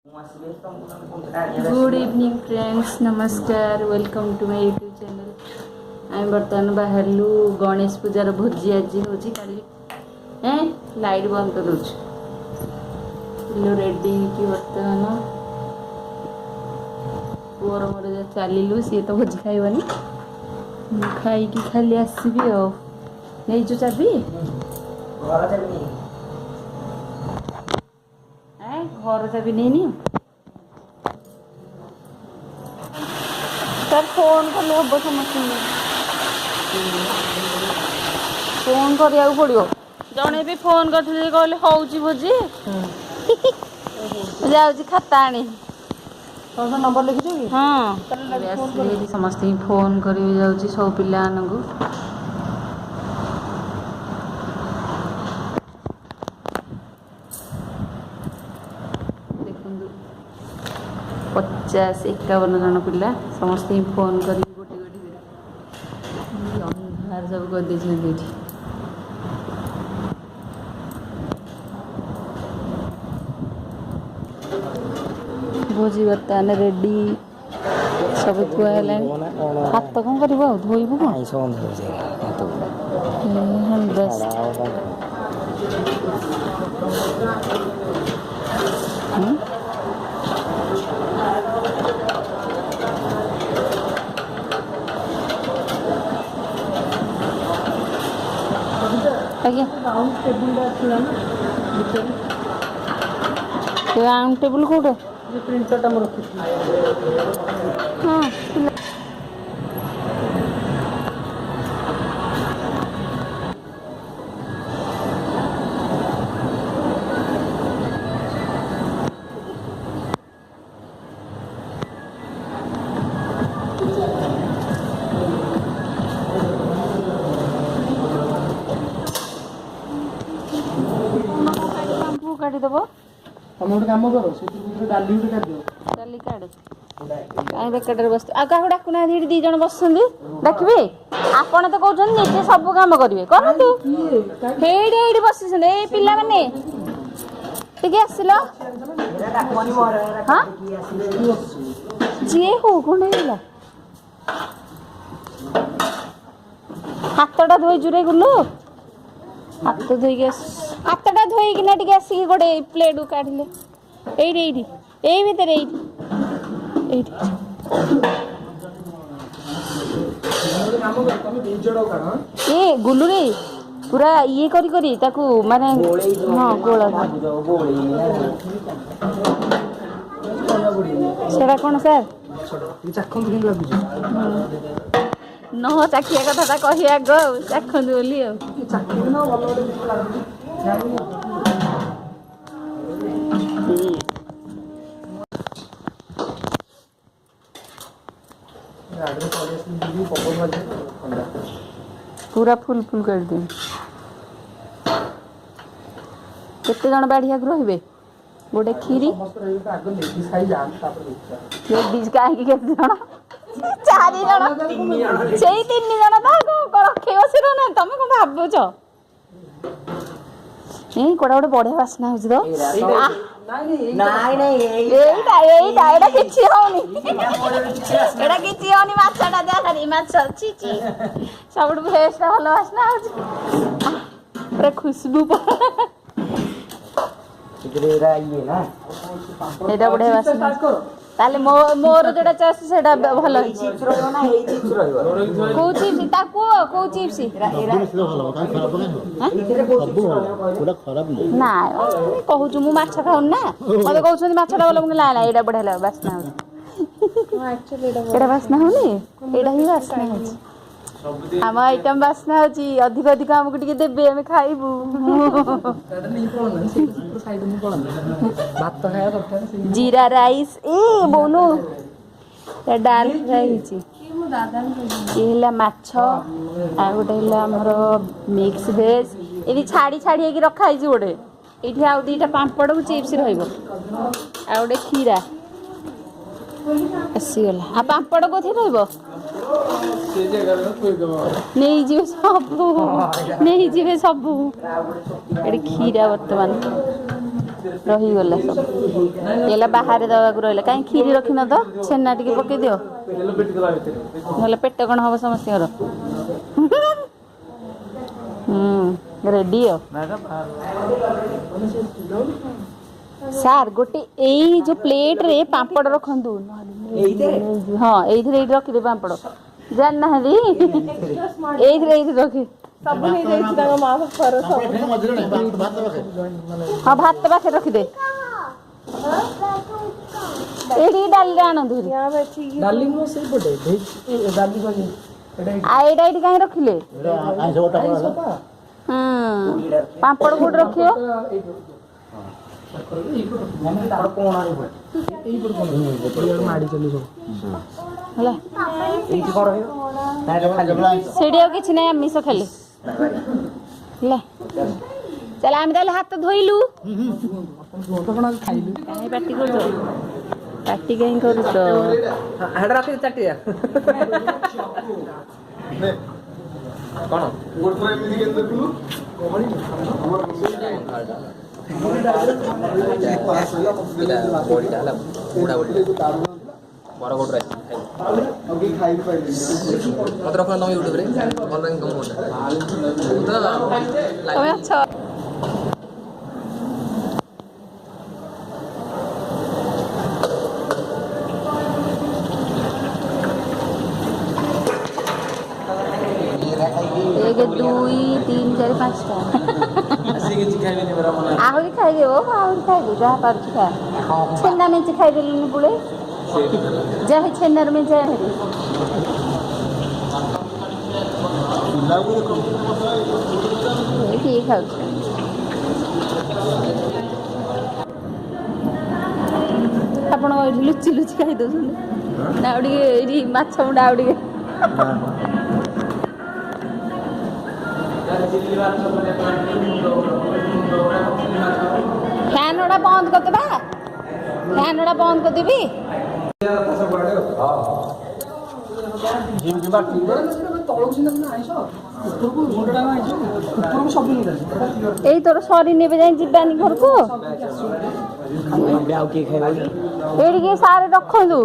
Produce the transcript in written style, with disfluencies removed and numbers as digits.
Good evening friends, नमस्कार, welcome to my YouTube channel. आम बर्तमान बाहर गणेश पूजार भोजी आज होची काली लाइट बंद कर रेडी कि बर्तमान पुअर मोर चलू सी तो भोजी खाइबनी खाई खाली आसबि नहीं चाबी घर चाबी नहीं सर फोन कले हम समस्त फोन करा पड़ो जड़े भी फोन करते कहले हूँ भोजी जाऊँ खाता आनी नंबर लिखी हाँ समस्त फोन कर सब पिला देखु 50-51 जन पिला समस्त फोन कर गोटे अंधार सब कर भोजी बर्तमान रेडी सब थुआ है हाथ कौन कर धोबू कौन आज्ञा राउंड टेबल कौटे प्रिंटर टा रखी हाँ काटिदेव तुम गोटे कम कर डाली गोटे काट दियो डाली काट कहीं बेकार बस आगे डाकुना दी जन बस डाकबे आपण तो कहते निजे सब कम करेंगे करूँ हेडी बस पिला मैंने आसिल हाँ जी हो कौन हाथटा धोई जुरे गुलु हाथ धोईक हाथटा धोईकिना टे आसिक गोटे प्लेट काढ़िले ये भितर ये गुलु रे पूरा ये करी ताकू माने हाँ गोला सेटा कौन सर न चाखिया कथा कही आग चाखु बोली पूरा फुल फुल कर दे केते जन बाढ़िया रे गोटे खीरी लेडीज कहीं केते जन 4 जन से 3 जन रखे बस ना तुम कौन भावुच कोड़ा गोटे बढ़िया बास्ना हो सब फ्रेश भल बास्ना हो खुशबू बढ़िया बास्ना ताले मोर जोड़ा चॉइस सेटा भल को चिप्स ताको को चिप्स ना कहूँ मु माछ खाऊन ना मत कहते माछटा भल मुझे ला यहाँ बढ़िया लगे बास्ना हो बास्ना होनी यहाँ ही बास्ना हो आम आइटम बास्ना हो अधिक अधिक आमको टे देवे आम खाइबू जीरा राइस ए बोलू डाल फ्राई ये माछ आ गोटे मिक्स भेज ये छाड़ी छाड़ी रखाई गोटे ये आउ 2टा पापड़ को चिप्स रोटे खीरा आसीगला आ पापड़ कथी नहीं जी सब नहीं जी सब ये खीरा बर्तमान ରହିଗଲା ସବୁ ହେଲା ବାହାରେ ଦେବାକୁ ରହିଲା କାହିଁ କ୍ଷୀରି ରଖିନ ତ ଛେନା ଟିକେ ପକେଇ ଦିଅ ନହେଲେ ପେଟ କ'ଣ ହବ ସମସ୍ତଙ୍କର ରେଡି ସାର୍ ଗୋଟେ ଏଇ ଯୋଉ ପ୍ଲେଟ୍ରେ ପାମ୍ପଡ଼ ରଖନ୍ତୁ ହଁ ଏଇଥିରେ ରଖିଦେ ପାମ୍ପଡ଼ ଜାଣିନାହାନ୍ତି ଏଇଥିରେ ରଖି ସବୁ ହେଇଯାଇଛି ତାଙ୍କ ମା ବାପାର ସବୁ ହଁ ଭାତ ପାଖରେ ରଖିଦେ ଏଇଠି ଡାଲିରେ ଆଣନ୍ତୁ ଡାଲି ମୁଁ ସେଇପଟେ ଡାଲି ଆଉ ଏଇଟା ଏଇଠି କାହିଁ ରଖିଲେ ପାମ୍ପଡ଼ କୋଉଠି ରଖିବ ମାଡି ଚାଲି ସବୁ ହେଲା ସେଠି ଆଉ କିଛି ନାହିଁ ଆମିଷ ଖାଲି ହେଲା ଚାଲ ଆମେ ତାହେଲେ ହାତ ଧୋଇଲୁ କାହିଁ ପାଟି କରୁଛ ପାଟି କାହିଁ କରୁଛ କଣ ବରଗଡ଼ରେ ମତେ ରଖ ତମ ୟୁଟ୍ୟୁବରେ ଭଲ ଇନକମ୍ ତମେ ଅଛ ଏକ ଦୁଇ ତିନି ଚାରି ପାଞ୍ଚଟା ଆହୁରି ଖାଇଦେବ ଆହୁରି ଖାଇବୁ ଯାହା ପାରୁଛୁ ଖା ଛେନା ମେଞ୍ଚେ ଖାଇଦେଲୁନି ବୁଳେ ଯାହା ଛେନାର ମେଞ୍ଚେ ହେରି କିଏ ଖାଉଛି ଆପଣ ଏଇଠି ଲୁଚି ଲୁଚି ଖାଇଦେଉଛନ୍ତି ନା ଆଉ ଟିକେ ଏଇଠି ମାଛ ମୁଣ୍ଡା ଆଉ ଟିକେ ଫ୍ୟାନ୍ ଗୁଡ଼ା ବନ୍ଦ କରିଦେବା ଫ୍ୟାନ୍ ଗୁଡ଼ା ବନ୍ଦ କରିଦେବି ଏଇ ତୋର ସରିନି ଏବେ ଯାଇ ଯିବାନି ଘରକୁ ଏଇଠି କିଏ ସାର୍ ରଖନ୍ତୁ